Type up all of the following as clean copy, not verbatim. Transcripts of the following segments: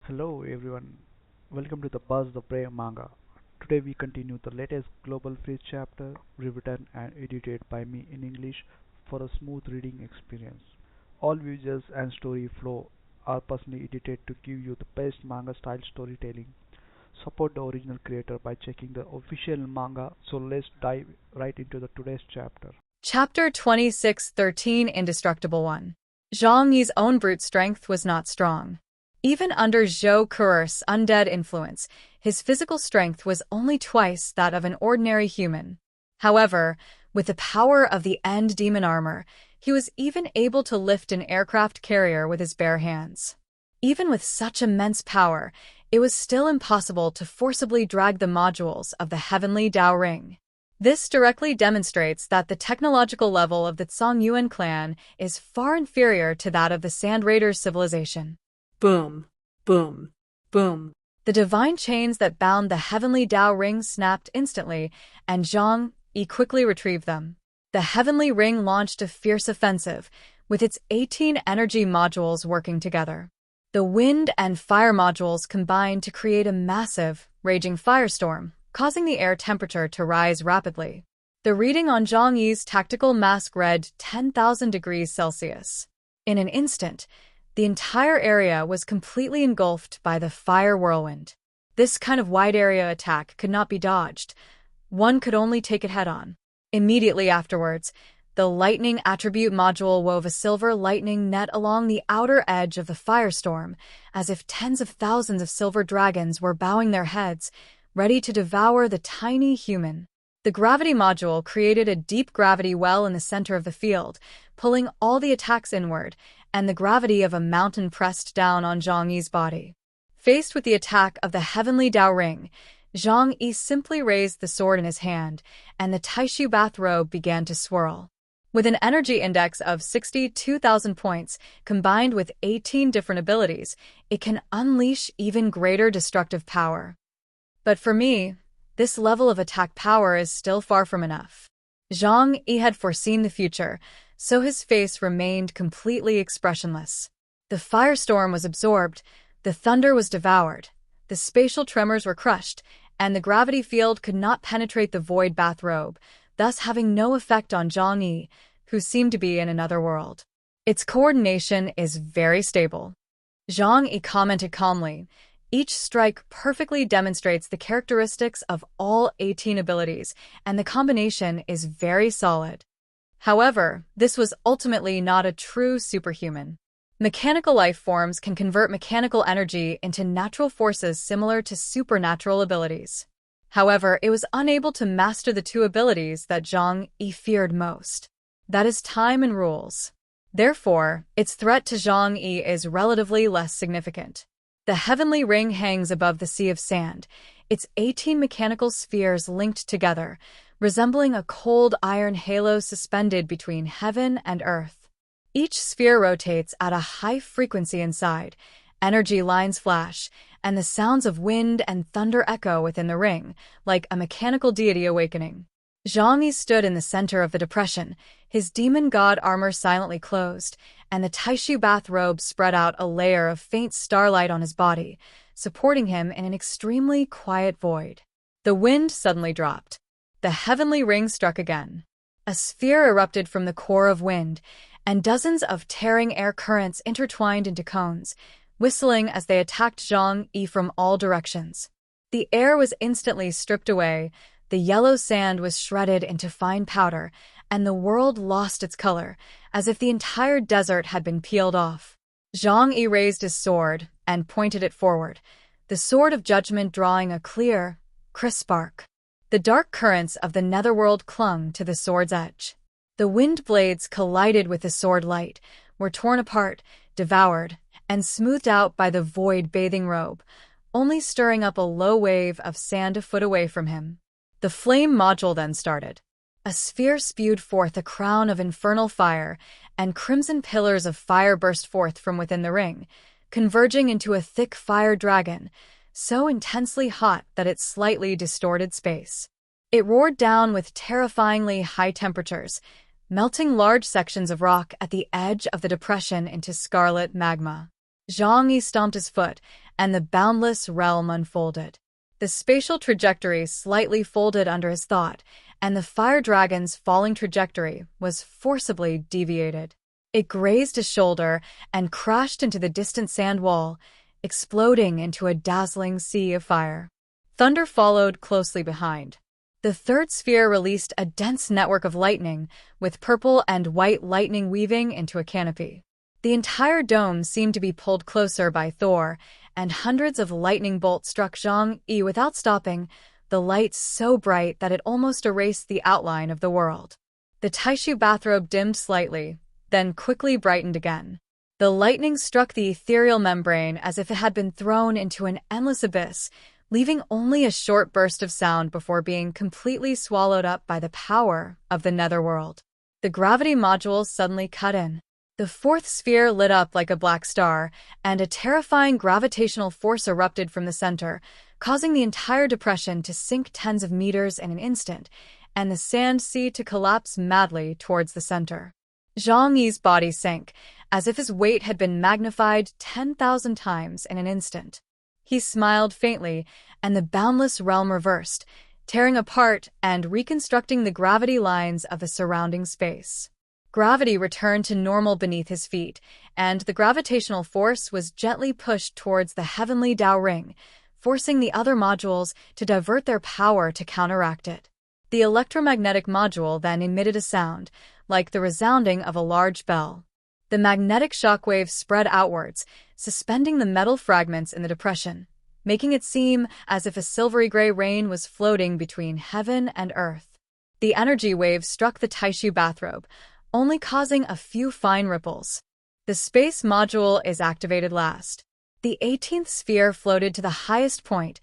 Hello everyone, welcome to the Buzz the Prey Manga. Today we continue the latest Global Freeze chapter, rewritten and edited by me in English for a smooth reading experience. All visuals and story flow are personally edited to give you the best manga style storytelling. Support the original creator by checking the official manga. So let's dive right into the today's chapter. Chapter 2613 Indestructible One. Zhang Yi's own brute strength was not strong. Even under Zhou Kur's undead influence, his physical strength was only twice that of an ordinary human. However, with the power of the End Demon armor, he was even able to lift an aircraft carrier with his bare hands. Even with such immense power, it was still impossible to forcibly drag the modules of the Heavenly Tao Ring. This directly demonstrates that the technological level of the Zhongyuan clan is far inferior to that of the Sand Raiders civilization. Boom, boom, boom. The divine chains that bound the Heavenly Tao Ring snapped instantly, and Zhang Yi quickly retrieved them. The Heavenly Ring launched a fierce offensive, with its 18 energy modules working together. The wind and fire modules combined to create a massive, raging firestorm, causing the air temperature to rise rapidly. The reading on Zhang Yi's tactical mask read 10,000 degrees Celsius. In an instant, the entire area was completely engulfed by the fire whirlwind. This kind of wide-area attack could not be dodged. One could only take it head-on. Immediately afterwards, the lightning attribute module wove a silver lightning net along the outer edge of the firestorm, as if tens of thousands of silver dragons were bowing their heads, ready to devour the tiny human. The gravity module created a deep gravity well in the center of the field, pulling all the attacks inward, and the gravity of a mountain pressed down on Zhang Yi's body. Faced with the attack of the Heavenly Tao Ring, Zhang Yi simply raised the sword in his hand, and the Taishu bathrobe began to swirl. With an energy index of 62,000 points, combined with 18 different abilities, it can unleash even greater destructive power. But for me, this level of attack power is still far from enough. Zhang Yi had foreseen the future, so his face remained completely expressionless. The firestorm was absorbed, the thunder was devoured, the spatial tremors were crushed, and the gravity field could not penetrate the void bathrobe, thus having no effect on Zhang Yi, who seemed to be in another world. Its coordination is very stable. Zhang Yi commented calmly. Each strike perfectly demonstrates the characteristics of all 18 abilities, and the combination is very solid. However, this was ultimately not a true superhuman. Mechanical life forms can convert mechanical energy into natural forces similar to supernatural abilities. However, it was unable to master the two abilities that Zhang Yi feared most. That is time and rules. Therefore, its threat to Zhang Yi is relatively less significant. The Heavenly Ring hangs above the sea of sand, its 18 mechanical spheres linked together, resembling a cold iron halo suspended between heaven and earth. Each sphere rotates at a high frequency inside, energy lines flash, and the sounds of wind and thunder echo within the ring, like a mechanical deity awakening. Zhang Yi stood in the center of the depression, his demon god armor silently closed, and the Taishu bathrobe spread out a layer of faint starlight on his body, supporting him in an extremely quiet void. The wind suddenly dropped. The Heavenly Ring struck again. A sphere erupted from the core of wind, and dozens of tearing air currents intertwined into cones, whistling as they attacked Zhang Yi from all directions. The air was instantly stripped away, the yellow sand was shredded into fine powder, and the world lost its color, as if the entire desert had been peeled off. Zhang Yi raised his sword and pointed it forward, the sword of judgment drawing a clear, crisp arc. The dark currents of the netherworld clung to the sword's edge. The wind blades collided with the sword light, were torn apart, devoured, and smoothed out by the void bathing robe, only stirring up a low wave of sand a foot away from him. The flame module then started. A sphere spewed forth a crown of infernal fire, and crimson pillars of fire burst forth from within the ring, converging into a thick fire dragon, so intensely hot that it slightly distorted space. It roared down with terrifyingly high temperatures, melting large sections of rock at the edge of the depression into scarlet magma. Zhang Yi stomped his foot, and the boundless realm unfolded. The spatial trajectory slightly folded under his thought, and the fire dragon's falling trajectory was forcibly deviated. It grazed his shoulder and crashed into the distant sand wall, exploding into a dazzling sea of fire. Thunder followed closely behind. The third sphere released a dense network of lightning, with purple and white lightning weaving into a canopy. The entire dome seemed to be pulled closer by Thor, and hundreds of lightning bolts struck Zhang Yi without stopping, the light so bright that it almost erased the outline of the world. The Taishu bathrobe dimmed slightly, then quickly brightened again. The lightning struck the ethereal membrane as if it had been thrown into an endless abyss, leaving only a short burst of sound before being completely swallowed up by the power of the netherworld. The gravity module suddenly cut in. The fourth sphere lit up like a black star, and a terrifying gravitational force erupted from the center, causing the entire depression to sink tens of meters in an instant, and the sand sea to collapse madly towards the center. Zhang Yi's body sank, as if his weight had been magnified 10,000 times in an instant. He smiled faintly, and the boundless realm reversed, tearing apart and reconstructing the gravity lines of the surrounding space. Gravity returned to normal beneath his feet, and the gravitational force was gently pushed towards the heavenly Dao Ring, forcing the other modules to divert their power to counteract it. The electromagnetic module then emitted a sound, like the resounding of a large bell. The magnetic shockwave spread outwards, suspending the metal fragments in the depression, making it seem as if a silvery gray rain was floating between heaven and earth. The energy wave struck the Taishu bathrobe, only causing a few fine ripples. The space module is activated last. The 18th sphere floated to the highest point,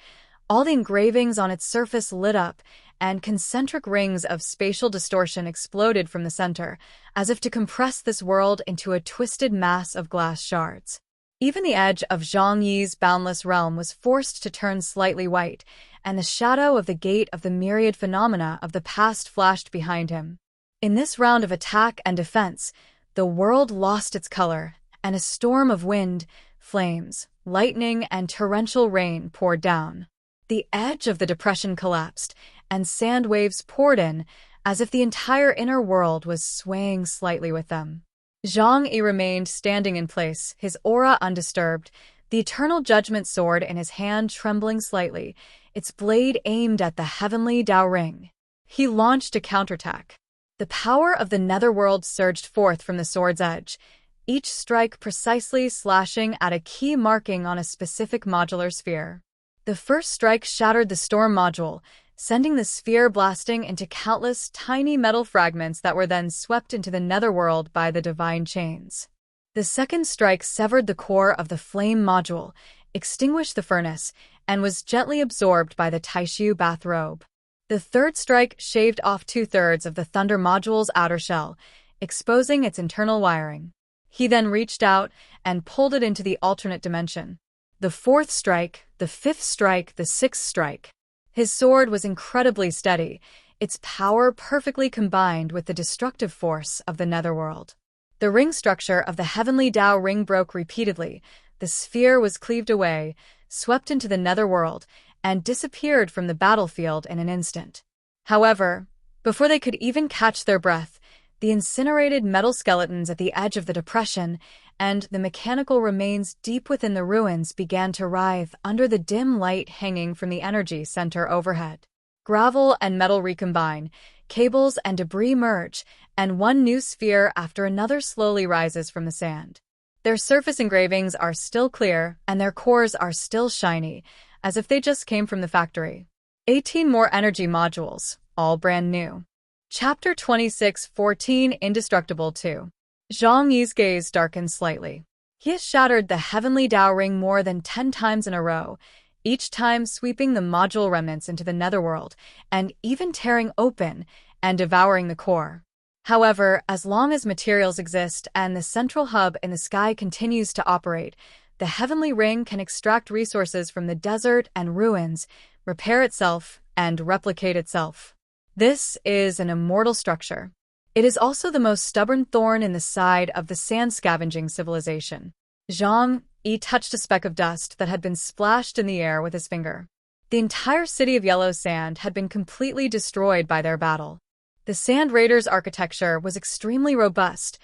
all the engravings on its surface lit up, and concentric rings of spatial distortion exploded from the center, as if to compress this world into a twisted mass of glass shards. Even the edge of Zhang Yi's boundless realm was forced to turn slightly white, and the shadow of the gate of the myriad phenomena of the past flashed behind him. In this round of attack and defense, the world lost its color, and a storm of wind, flames, lightning, and torrential rain poured down. The edge of the depression collapsed, and sand waves poured in, as if the entire inner world was swaying slightly with them. Zhang Yi remained standing in place, his aura undisturbed, the eternal judgment sword in his hand trembling slightly, its blade aimed at the heavenly Dao Ring. He launched a counterattack. The power of the netherworld surged forth from the sword's edge, each strike precisely slashing at a key marking on a specific modular sphere. The first strike shattered the storm module, sending the sphere blasting into countless tiny metal fragments that were then swept into the netherworld by the divine chains. The second strike severed the core of the flame module, extinguished the furnace, and was gently absorbed by the Taishu bathrobe. The third strike shaved off 2/3 of the thunder module's outer shell, exposing its internal wiring. He then reached out and pulled it into the alternate dimension. The fourth strike, the fifth strike, the sixth strike. His sword was incredibly steady, its power perfectly combined with the destructive force of the netherworld. The ring structure of the heavenly Dao Ring broke repeatedly, the sphere was cleaved away, swept into the netherworld, and disappeared from the battlefield in an instant. However, before they could even catch their breath, the incinerated metal skeletons at the edge of the depression and the mechanical remains deep within the ruins began to writhe under the dim light hanging from the energy center overhead. Gravel and metal recombine, cables and debris merge, and one new sphere after another slowly rises from the sand. Their surface engravings are still clear, and their cores are still shiny, as if they just came from the factory. 18 more energy modules, all brand new. Chapter 26:14 Indestructible 2. Zhang Yi's gaze darkened slightly. He has shattered the heavenly Dao Ring more than 10 times in a row, each time sweeping the module remnants into the netherworld, and even tearing open and devouring the core. However, as long as materials exist and the central hub in the sky continues to operate, the heavenly ring can extract resources from the desert and ruins, repair itself, and replicate itself. This is an immortal structure. It is also the most stubborn thorn in the side of the sand-scavenging civilization. Zhang Yi touched a speck of dust that had been splashed in the air with his finger. The entire city of yellow sand had been completely destroyed by their battle. The Sand Raiders' architecture was extremely robust.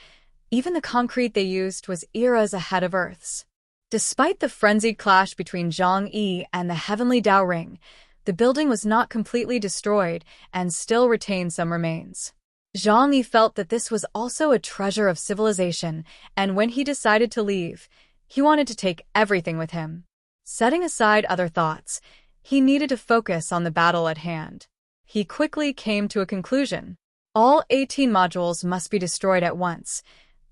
Even the concrete they used was eras ahead of Earth's. Despite the frenzied clash between Zhang Yi and the Heavenly Dao Ring, the building was not completely destroyed and still retained some remains. Zhang Yi felt that this was also a treasure of civilization, and when he decided to leave, he wanted to take everything with him. Setting aside other thoughts, he needed to focus on the battle at hand. He quickly came to a conclusion. All 18 modules must be destroyed at once.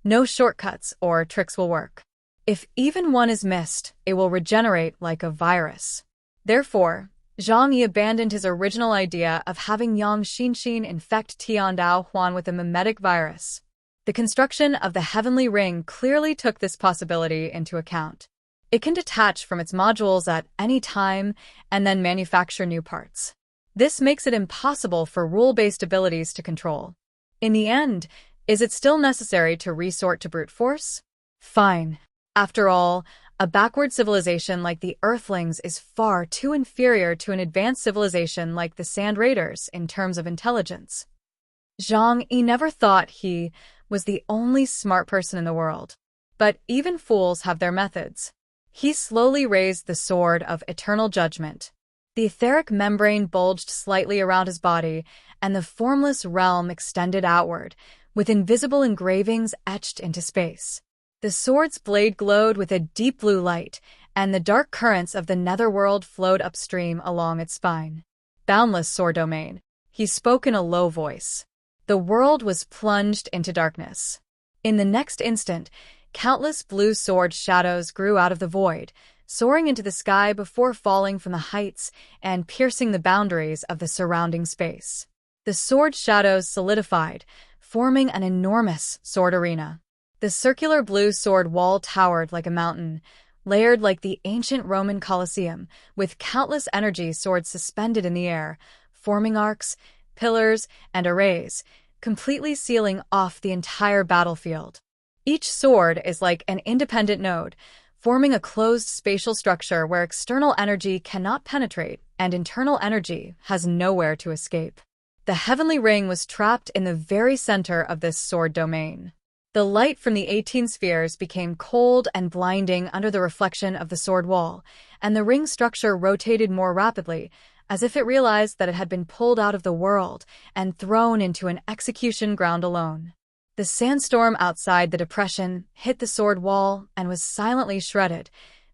No shortcuts or tricks will work. If even one is missed, it will regenerate like a virus. Therefore, Zhang Yi abandoned his original idea of having Yang Xinxin infect Tiandao Huan with a mimetic virus. The construction of the Heavenly Ring clearly took this possibility into account. It can detach from its modules at any time and then manufacture new parts. This makes it impossible for rule-based abilities to control. In the end, is it still necessary to resort to brute force? Fine. After all, a backward civilization like the Earthlings is far too inferior to an advanced civilization like the Sand Raiders in terms of intelligence. Zhang Yi never thought he was the only smart person in the world. But even fools have their methods. He slowly raised the sword of eternal judgment. The etheric membrane bulged slightly around his body, and the formless realm extended outward, with invisible engravings etched into space. The sword's blade glowed with a deep blue light, and the dark currents of the netherworld flowed upstream along its spine. Boundless sword domain. He spoke in a low voice. The world was plunged into darkness. In the next instant, countless blue sword shadows grew out of the void, soaring into the sky before falling from the heights and piercing the boundaries of the surrounding space. The sword shadows solidified, forming an enormous sword arena. The circular blue sword wall towered like a mountain, layered like the ancient Roman Colosseum, with countless energy swords suspended in the air, forming arcs, pillars, and arrays, completely sealing off the entire battlefield. Each sword is like an independent node, forming a closed spatial structure where external energy cannot penetrate and internal energy has nowhere to escape. The Heavenly Ring was trapped in the very center of this sword domain. The light from the 18 spheres became cold and blinding under the reflection of the sword wall, and the ring structure rotated more rapidly, as if it realized that it had been pulled out of the world and thrown into an execution ground alone. The sandstorm outside the depression hit the sword wall and was silently shredded.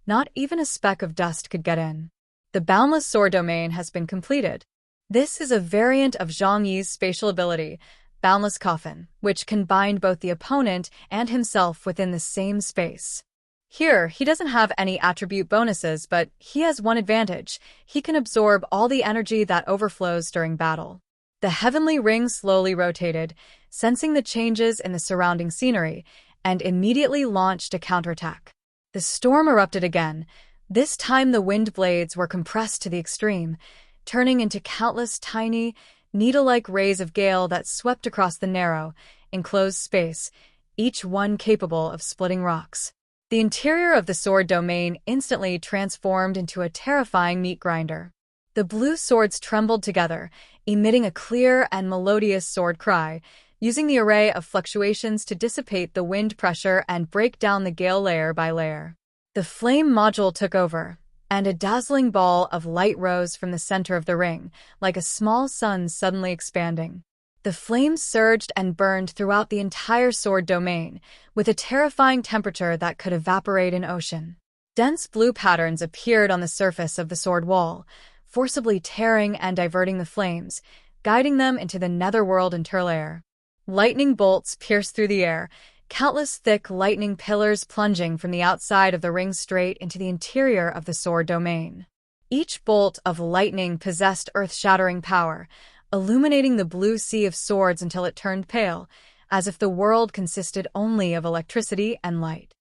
Not even a speck of dust could get in. The boundless sword domain has been completed. This is a variant of Zhang Yi's spatial ability, Boundless Coffin, which can bind both the opponent and himself within the same space. Here, he doesn't have any attribute bonuses, but he has one advantage. He can absorb all the energy that overflows during battle. The Heavenly Ring slowly rotated, sensing the changes in the surrounding scenery, and immediately launched a counterattack. The storm erupted again. This time the wind blades were compressed to the extreme, turning into countless tiny, needle-like rays of gale that swept across the narrow, enclosed space, each one capable of splitting rocks. The interior of the sword domain instantly transformed into a terrifying meat grinder. The blue swords trembled together, emitting a clear and melodious sword cry, using the array of fluctuations to dissipate the wind pressure and break down the gale layer by layer. The flame module took over, and a dazzling ball of light rose from the center of the ring, like a small sun suddenly expanding. The flames surged and burned throughout the entire sword domain, with a terrifying temperature that could evaporate an ocean. Dense blue patterns appeared on the surface of the sword wall, forcibly tearing and diverting the flames, guiding them into the netherworld interlayer. Lightning bolts pierced through the air, countless thick lightning pillars plunging from the outside of the ring straight into the interior of the sword domain. Each bolt of lightning possessed earth-shattering power, illuminating the blue sea of swords until it turned pale, as if the world consisted only of electricity and light.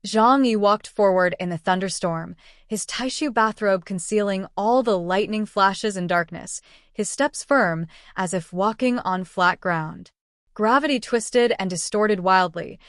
Zhang Yi walked forward in the thunderstorm, his Taishu bathrobe concealing all the lightning flashes and darkness, his steps firm, as if walking on flat ground. Gravity twisted and distorted wildly.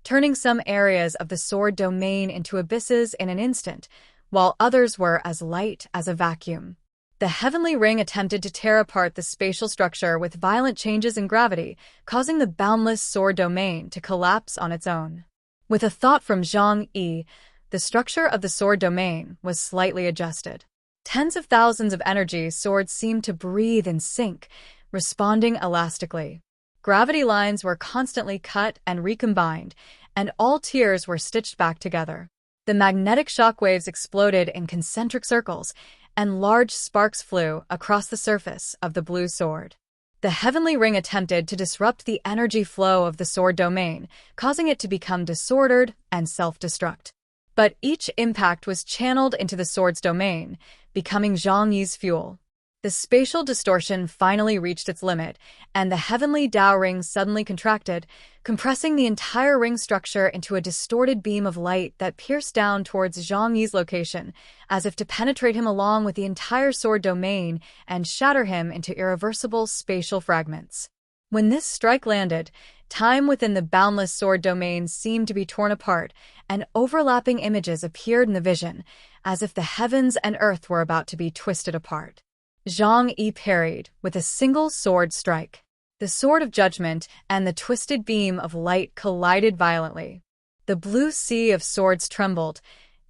turning some areas of the sword domain into abysses in an instant, while others were as light as a vacuum. The heavenly ring attempted to tear apart the spatial structure with violent changes in gravity, causing the boundless sword domain to collapse on its own. With a thought from Zhang Yi, the structure of the sword domain was slightly adjusted. Tens of thousands of energy swords seemed to breathe and sync, responding elastically. Gravity lines were constantly cut and recombined, and all tiers were stitched back together. The magnetic shockwaves exploded in concentric circles, and large sparks flew across the surface of the blue sword. The heavenly ring attempted to disrupt the energy flow of the sword domain, causing it to become disordered and self-destruct. But each impact was channeled into the sword's domain, becoming Zhang Yi's fuel. The spatial distortion finally reached its limit, and the heavenly Tao ring suddenly contracted, compressing the entire ring structure into a distorted beam of light that pierced down towards Zhang Yi's location, as if to penetrate him along with the entire sword domain and shatter him into irreversible spatial fragments. When this strike landed, time within the boundless sword domain seemed to be torn apart, and overlapping images appeared in the vision, as if the heavens and earth were about to be twisted apart. Zhang Yi parried with a single sword strike. The sword of judgment and the twisted beam of light collided violently. The blue sea of swords trembled,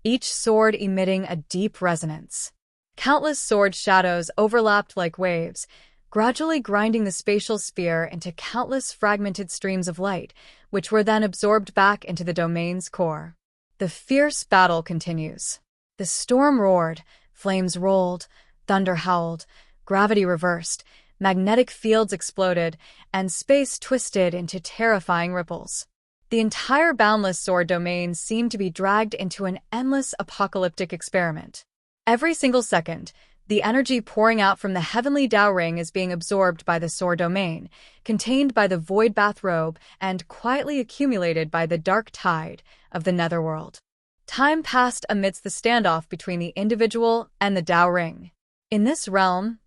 each sword emitting a deep resonance. Countless sword shadows overlapped like waves, gradually grinding the spatial sphere into countless fragmented streams of light, which were then absorbed back into the domain's core. The fierce battle continues. The storm roared, flames rolled, thunder howled, gravity reversed, magnetic fields exploded, and space twisted into terrifying ripples. The entire boundless sword domain seemed to be dragged into an endless apocalyptic experiment. Every single second, the energy pouring out from the heavenly Tao ring is being absorbed by the sword domain, contained by the void bathrobe, and quietly accumulated by the dark tide of the netherworld. Time passed amidst the standoff between the individual and the Tao ring. In this realm,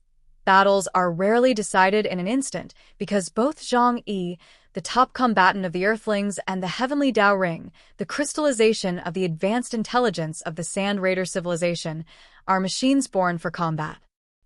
battles are rarely decided in an instant because both Zhang Yi, the top combatant of the Earthlings, and the heavenly Tao ring, the crystallization of the advanced intelligence of the Sand Raider civilization, are machines born for combat.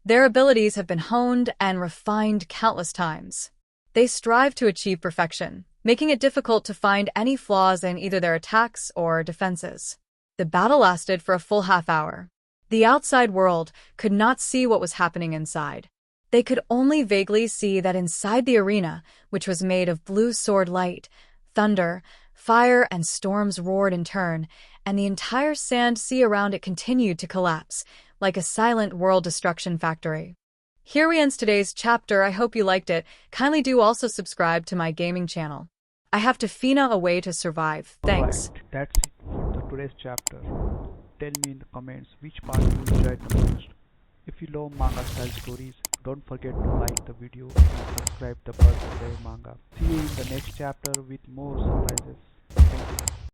Their abilities have been honed and refined countless times. They strive to achieve perfection, making it difficult to find any flaws in either their attacks or defenses. The battle lasted for a full half-hour. The outside world could not see what was happening inside. They could only vaguely see that inside the arena, which was made of blue sword light, thunder, fire, and storms roared in turn, and the entire sand sea around it continued to collapse, like a silent world destruction factory. Here we end today's chapter. I hope you liked it. Kindly do also subscribe to my gaming channel. I have to Fina a way to survive. Thanks. Alright, that's it for today's chapter. Tell me in the comments which part you enjoyed the most. If you love manga style stories, don't forget to like the video and subscribe the Buzz Play Manga. See you in the next chapter with more surprises.